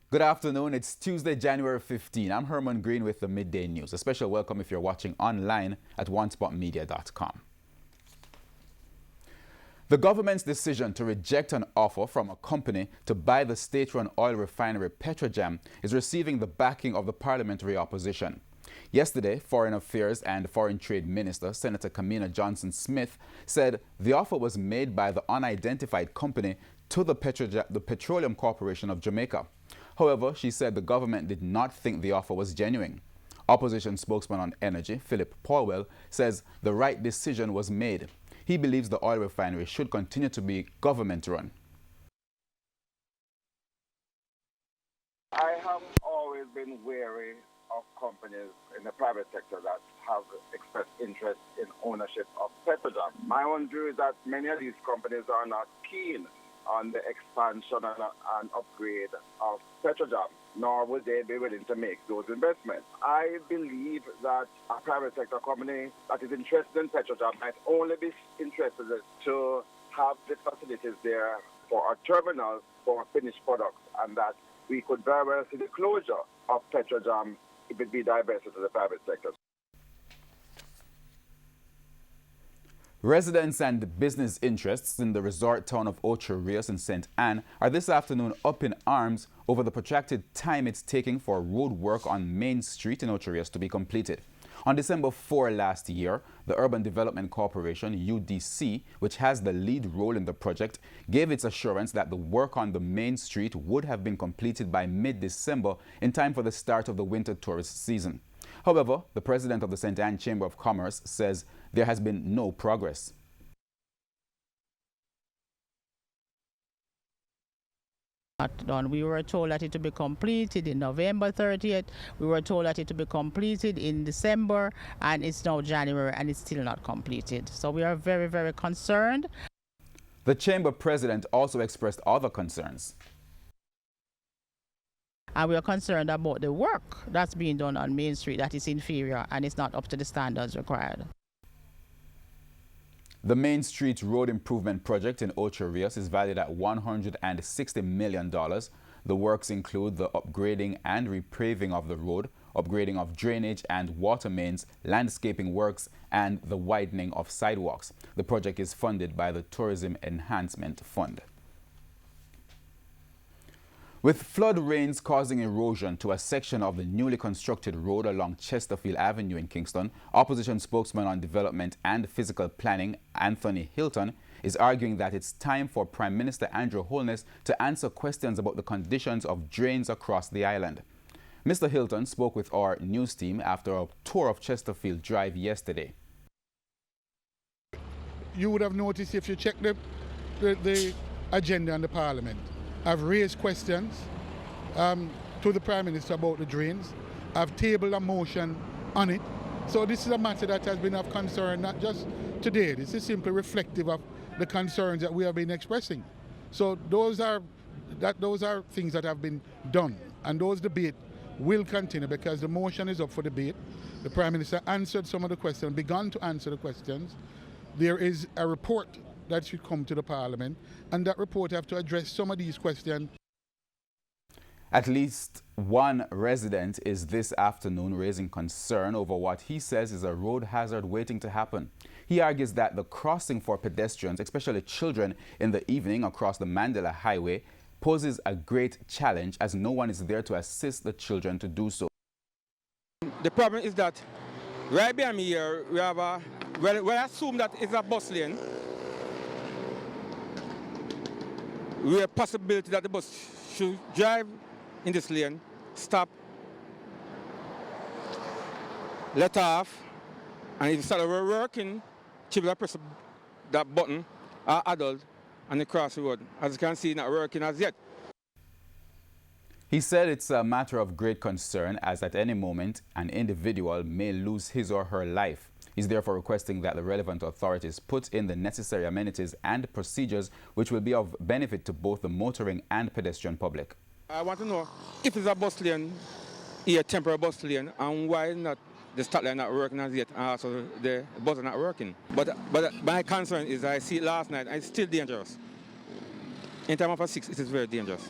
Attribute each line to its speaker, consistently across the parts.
Speaker 1: Good afternoon. It's Tuesday, January 15. I'm Herman Green with the Midday News. A special welcome if you're watching online at onespotmedia.com. The government's decision to reject an offer from a company to buy the state-run oil refinery Petrojam is receiving the backing of the parliamentary opposition. Yesterday, Foreign Affairs and Foreign Trade Minister Senator Kamina Johnson-Smith said the offer was made by the unidentified company to the Petroleum Corporation of Jamaica. However, she said the government did not think the offer was genuine. Opposition spokesman on energy, Philip Paulwell, says the right decision was made. He believes the oil refinery should continue to be government-run.
Speaker 2: I have always been wary of companies in the private sector that have expressed interest in ownership of Petrojam. My own view is that many of these companies are not keen on the expansion and upgrade of Petrojam, nor would they be willing to make those investments. I believe that a private sector company that is interested in Petrojam might only be interested to have the facilities there for a terminal for finished products, and that we could very well see the closure of Petrojam if it be divested to the private sector.
Speaker 1: Residents and business interests in the resort town of Ocho Rios in St. Anne are this afternoon up in arms over the protracted time it's taking for road work on Main Street in Ocho Rios to be completed. On December 4 last year, the Urban Development Corporation, UDC, which has the lead role in the project, gave its assurance that the work on the Main Street would have been completed by mid-December in time for the start of the winter tourist season. However, the president of the St. Anne Chamber of Commerce says there has been no progress.
Speaker 3: Not done. We were told that it would be completed in November 30th. We were told that it would be completed in December, and it's now January and it's still not completed. So we are very, very concerned.
Speaker 1: The chamber president also expressed other concerns.
Speaker 3: And we are concerned about the work that's being done on Main Street that is inferior and it's not up to the standards required.
Speaker 1: The Main Street Road Improvement Project in Ocho Rios is valued at $160 million. The works include the upgrading and repaving of the road, upgrading of drainage and water mains, landscaping works, and the widening of sidewalks. The project is funded by the Tourism Enhancement Fund. With flood rains causing erosion to a section of the newly constructed road along Chesterfield Avenue in Kingston, opposition spokesman on development and physical planning, Anthony Hilton, is arguing that it's time for Prime Minister Andrew Holness to answer questions about the conditions of drains across the island. Mr. Hilton spoke with our news team after a tour of Chesterfield Drive yesterday.
Speaker 4: You would have noticed if you check the agenda in the Parliament. I've raised questions to the Prime Minister about the drains. I've tabled a motion on it. So this is a matter that has been of concern, not just today. This is simply reflective of the concerns that we have been expressing. So those are things that have been done, and those debate will continue because the motion is up for debate. The Prime Minister answered some of the questions, begun to answer the questions. There is a report that should come to the Parliament, and that report have to address some of these questions.
Speaker 1: At least one resident is this afternoon raising concern over what he says is a road hazard waiting to happen. He argues that the crossing for pedestrians, especially children, in the evening across the Mandela Highway poses a great challenge as no one is there to assist the children to do so.
Speaker 5: The problem is that right behind me here, we have a, well, I assume that it's a bus lane. We have a possibility that the bus should drive in this lane, stop, let off, and if instead of working, children press that button, are adult, and they cross the road. As you can see, not working as yet.
Speaker 1: He said it's a matter of great concern as at any moment an individual may lose his or her life. He's therefore requesting that the relevant authorities put in the necessary amenities and procedures which will be of benefit to both the motoring and pedestrian public.
Speaker 5: I want to know if it's a bus lane, a temporary bus lane, and why not the stop line not working as yet, and also the bus are not working. But my concern is I see it last night, and it's still dangerous. In time after 6, it is very dangerous.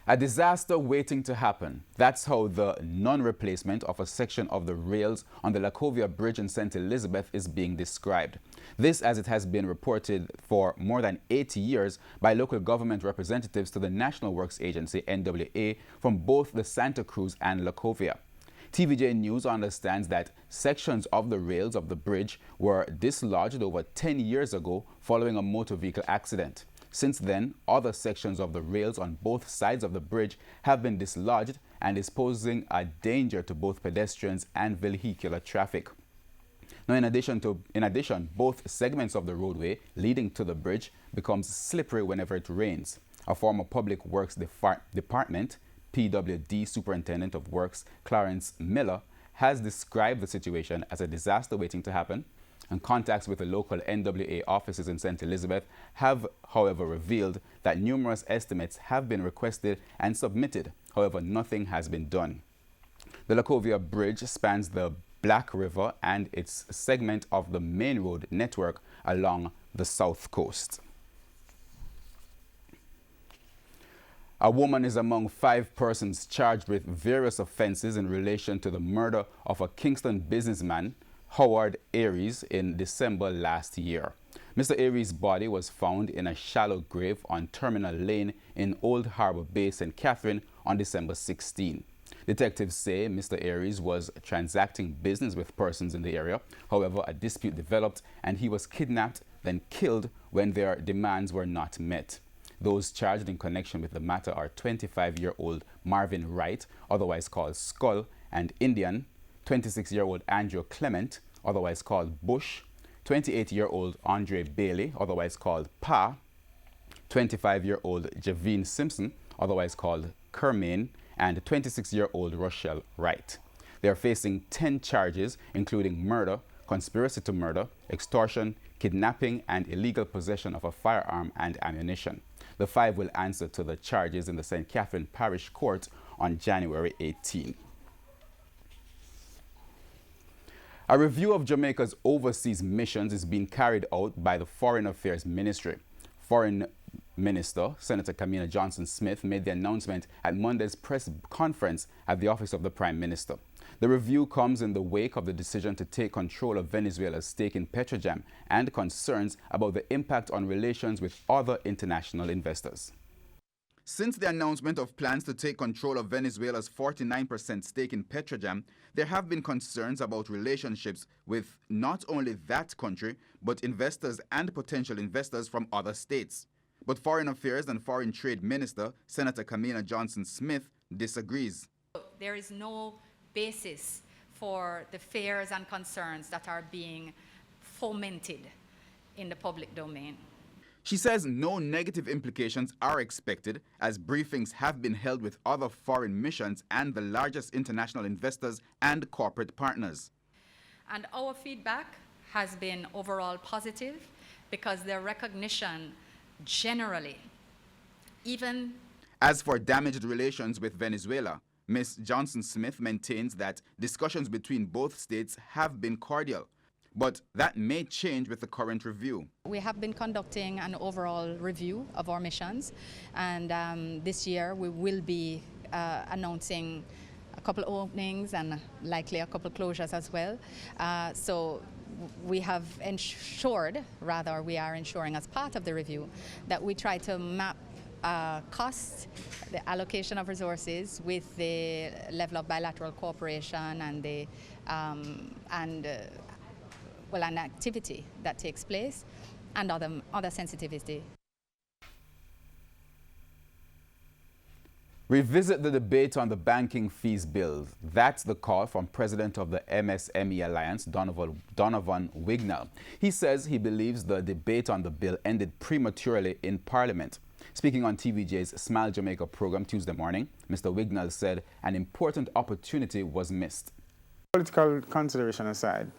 Speaker 1: A disaster waiting to happen. That's how the non-replacement of a section of the rails on the Laconia Bridge in St. Elizabeth is being described. This as it has been reported for more than 80 years by local government representatives to the National Works Agency, NWA, from both the Santa Cruz and Laconia. TVJ News understands that sections of the rails of the bridge were dislodged over 10 years ago following a motor vehicle accident. Since then, other sections of the rails on both sides of the bridge have been dislodged and is posing a danger to both pedestrians and vehicular traffic. Now, in addition, both segments of the roadway leading to the bridge becomes slippery whenever it rains. A former Public Works Department, PWD Superintendent of Works, Clarence Miller, has described the situation as a disaster waiting to happen, and contacts with the local NWA offices in St. Elizabeth have, however, revealed that numerous estimates have been requested and submitted. However, nothing has been done. The Laconia Bridge spans the Black River and its segment of the main road network along the south coast. A woman is among 5 persons charged with various offenses in relation to the murder of a Kingston businessman, Howard Aries, in December last year. Mr. Aries' body was found in a shallow grave on Terminal Lane in Old Harbour Bay, St. Catherine on December 16. Detectives say Mr. Aries was transacting business with persons in the area. However, a dispute developed and he was kidnapped, then killed when their demands were not met. Those charged in connection with the matter are 25-year-old Marvin Wright, otherwise called Skull, and Indian, 26-year-old Andrew Clement, otherwise called Bush, 28-year-old Andre Bailey, otherwise called Pa, 25-year-old Javine Simpson, otherwise called Kermain, and 26-year-old Rochelle Wright. They are facing 10 charges, including murder, conspiracy to murder, extortion, kidnapping, and illegal possession of a firearm and ammunition. The 5 will answer to the charges in the St. Catherine Parish Court on January 18. A review of Jamaica's overseas missions is being carried out by the Foreign Affairs Ministry. Foreign Minister Senator Kamina Johnson-Smith made the announcement at Monday's press conference at the office of the Prime Minister. The review comes in the wake of the decision to take control of Venezuela's stake in Petrojam and concerns about the impact on relations with other international investors. Since the announcement of plans to take control of Venezuela's 49% stake in Petrojam, there have been concerns about relationships with not only that country, but investors and potential investors from other states. But Foreign Affairs and Foreign Trade Minister Senator Kamina Johnson-Smith disagrees.
Speaker 6: There is no basis for the fears and concerns that are being fomented in the public domain.
Speaker 1: She says no negative implications are expected as briefings have been held with other foreign missions and the largest international investors and corporate partners.
Speaker 6: And our feedback has been overall positive because their recognition generally, even...
Speaker 1: As for damaged relations with Venezuela, Ms. Johnson-Smith maintains that discussions between both states have been cordial, but that may change with the current review.
Speaker 6: We have been conducting an overall review of our missions, and this year we will be announcing a couple of openings and likely a couple of closures as well. So we have ensured, rather we are ensuring as part of the review, that we try to map costs, the allocation of resources with the level of bilateral cooperation and the an activity that takes place and other sensitivity.
Speaker 1: Revisit the debate on the banking fees bill. That's the call from President of the MSME Alliance, Donovan Wignall. He says he believes the debate on the bill ended prematurely in Parliament. Speaking on TVJ's Smile Jamaica program Tuesday morning, Mr. Wignall said an important opportunity was missed.
Speaker 7: Political consideration aside,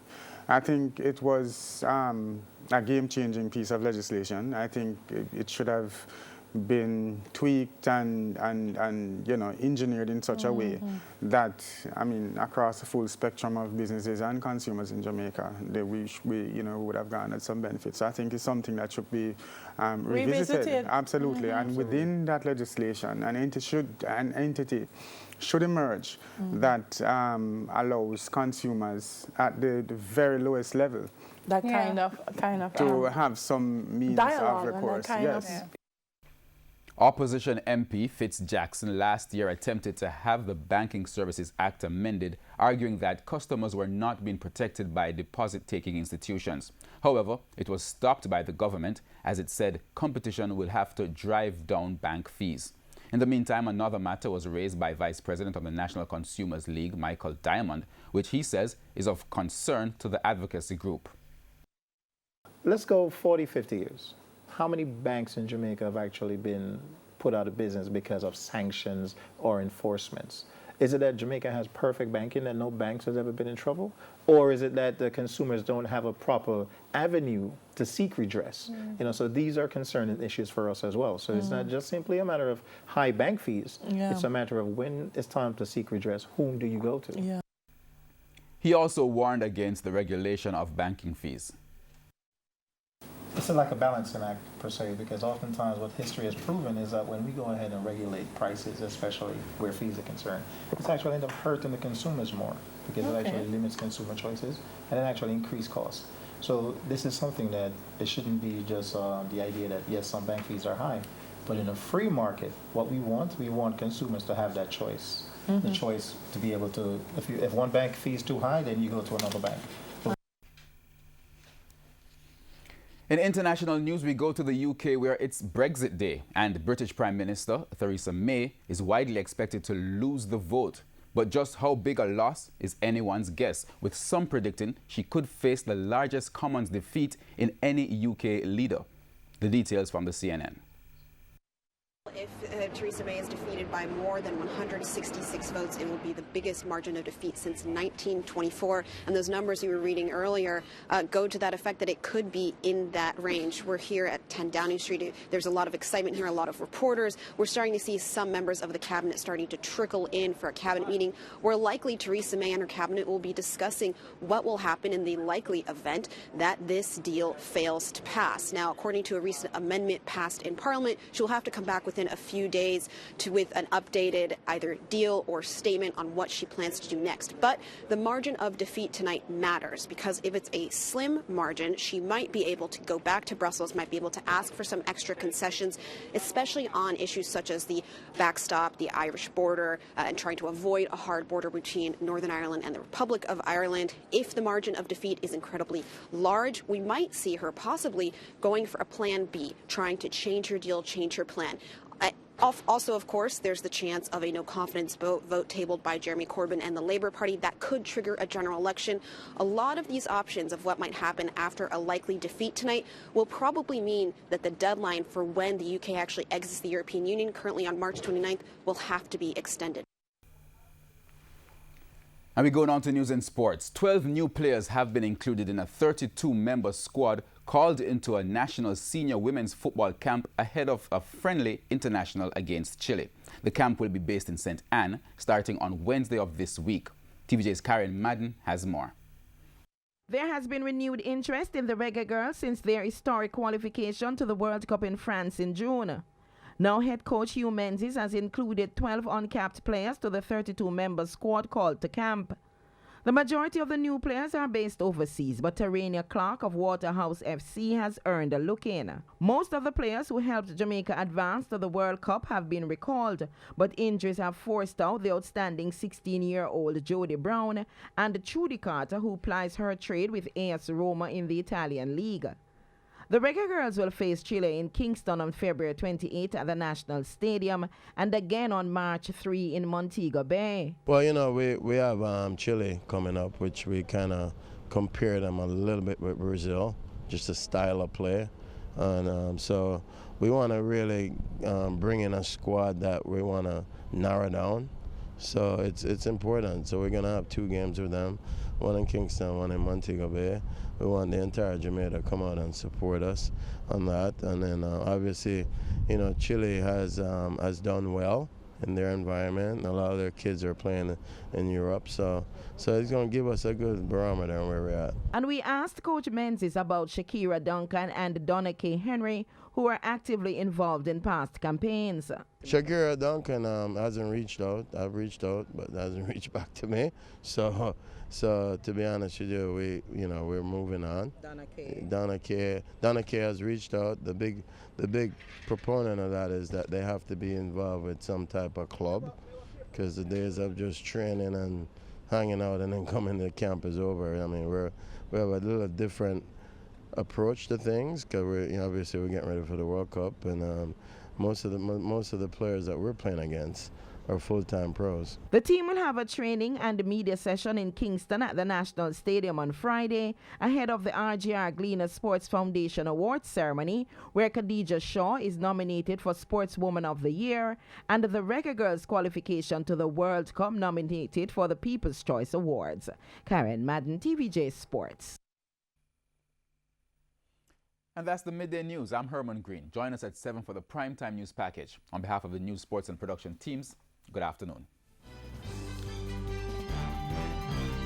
Speaker 7: I think it was a game-changing piece of legislation. I think it should have been tweaked and engineered in such a way that, I mean, across the full spectrum of businesses and consumers in Jamaica, they wish we would have garnered some benefits. So I think it's something that should be revisited. Absolutely. And within that legislation, an entity should emerge that allows consumers at the very lowest level
Speaker 8: that kind of
Speaker 7: to have some means of recourse. Yes.
Speaker 1: Opposition MP Fitz Jackson last year attempted to have the Banking Services Act amended, arguing that customers were not being protected by deposit-taking institutions. However, it was stopped by the government, as it said competition will have to drive down bank fees. In the meantime, another matter was raised by Vice President of the National Consumers League, Michael Diamond, which he says is of concern to the advocacy group.
Speaker 9: Let's go 40, 50 years. How many banks in Jamaica have actually been put out of business because of sanctions or enforcements? Is it that Jamaica has perfect banking, that no banks has ever been in trouble? Or is it that the consumers don't have a proper avenue to seek redress? So these are concerning issues for us as well. So it's not just simply a matter of high bank fees. It's a matter of when it's time to seek redress, whom do you go to?
Speaker 1: He also warned against the regulation of banking fees.
Speaker 9: It's like a balancing act, per se, because oftentimes what history has proven is that when we go ahead and regulate prices, especially where fees are concerned, it's actually end up hurting the consumers more because it actually limits consumer choices and it actually increases costs. So this is something that it shouldn't be just the idea that, yes, some bank fees are high, but in a free market, what we want consumers to have that choice. The choice to be able to, if one bank fee is too high, then you go to another bank.
Speaker 1: In international news, we go to the UK where it's Brexit Day and British Prime Minister Theresa May is widely expected to lose the vote. But just how big a loss is anyone's guess, with some predicting she could face the largest Commons defeat in any UK leader. The details from the CNN.
Speaker 10: If Theresa May is defeated by more than 166 votes, it will be the biggest margin of defeat since 1924. And those numbers you were reading earlier go to that effect that it could be in that range. We're here at 10 Downing Street. There's a lot of excitement here, a lot of reporters. We're starting to see some members of the cabinet starting to trickle in for a cabinet meeting where likely Theresa May and her cabinet will be discussing what will happen in the likely event that this deal fails to pass. Now, according to a recent amendment passed in Parliament, she'll have to come back within a few days with an updated either deal or statement on what she plans to do next. But the margin of defeat tonight matters because if it's a slim margin, she might be able to go back to Brussels, might be able to ask for some extra concessions, especially on issues such as the backstop, the Irish border, and trying to avoid a hard border between Northern Ireland and the Republic of Ireland. If the margin of defeat is incredibly large, we might see her possibly going for a plan B, trying to change her deal, change her plan. Also, of course, there's the chance of a no-confidence vote tabled by Jeremy Corbyn and the Labour Party that could trigger a general election. A lot of these options of what might happen after a likely defeat tonight will probably mean that the deadline for when the UK actually exits the European Union, currently on March 29th, will have to be extended.
Speaker 1: And we go on to news and sports. 12 new players have been included in a 32-member squad called into a national senior women's football camp ahead of a friendly international against Chile. The camp will be based in St. Anne, starting on Wednesday of this week. TVJ's Karen Madden has more.
Speaker 11: There has been renewed interest in the Reggae Girls since their historic qualification to the World Cup in France in June. Now head coach Hugh Menzies has included 12 uncapped players to the 32-member squad called to camp. The majority of the new players are based overseas, but Terania Clark of Waterhouse FC has earned a look in. Most of the players who helped Jamaica advance to the World Cup have been recalled, but injuries have forced out the outstanding 16-year-old Jodie Brown and Trudy Carter, who plies her trade with AS Roma in the Italian League. The Reggae Girls will face Chile in Kingston on February 28 at the National Stadium and again on March 3 in Montego Bay.
Speaker 12: Well, you know, we have Chile coming up, which we kind of compare them a little bit with Brazil, just a style of play. And so we want to really bring in a squad that we want to narrow down. So it's important. So we're going to have 2 games with them. one in Kingston, one in Montego Bay. We want the entire Jamaica to come out and support us on that. And then obviously, you know, Chile has done well in their environment. A lot of their kids are playing in Europe, so it's going to give us a good barometer on where we're at.
Speaker 11: And we asked Coach Menzies about Shakira Duncan and Donna K. Henry, who are actively involved in past campaigns.
Speaker 12: Shakira Duncan hasn't reached out. I've reached out, but hasn't reached back to me. So to be honest with you, we're moving on. Donna K has reached out. The big proponent of that is that they have to be involved with some type of club, because the days of just training and hanging out and then coming to camp is over. I mean, we have a little different approach to things, because obviously we're getting ready for the World Cup, and most of the players that we're playing against are full-time pros.
Speaker 11: The team will have a training and media session in Kingston at the National Stadium on Friday, ahead of the RGR Gleaner Sports Foundation Awards ceremony, where Khadija Shaw is nominated for Sportswoman of the Year, and the Reggae Girls qualification to the World Cup nominated for the People's Choice Awards. Karen Madden, TVJ Sports.
Speaker 1: And that's the Midday News. I'm Herman Green. Join us at 7 for the Primetime News Package. On behalf of the News, Sports and Production teams, good afternoon.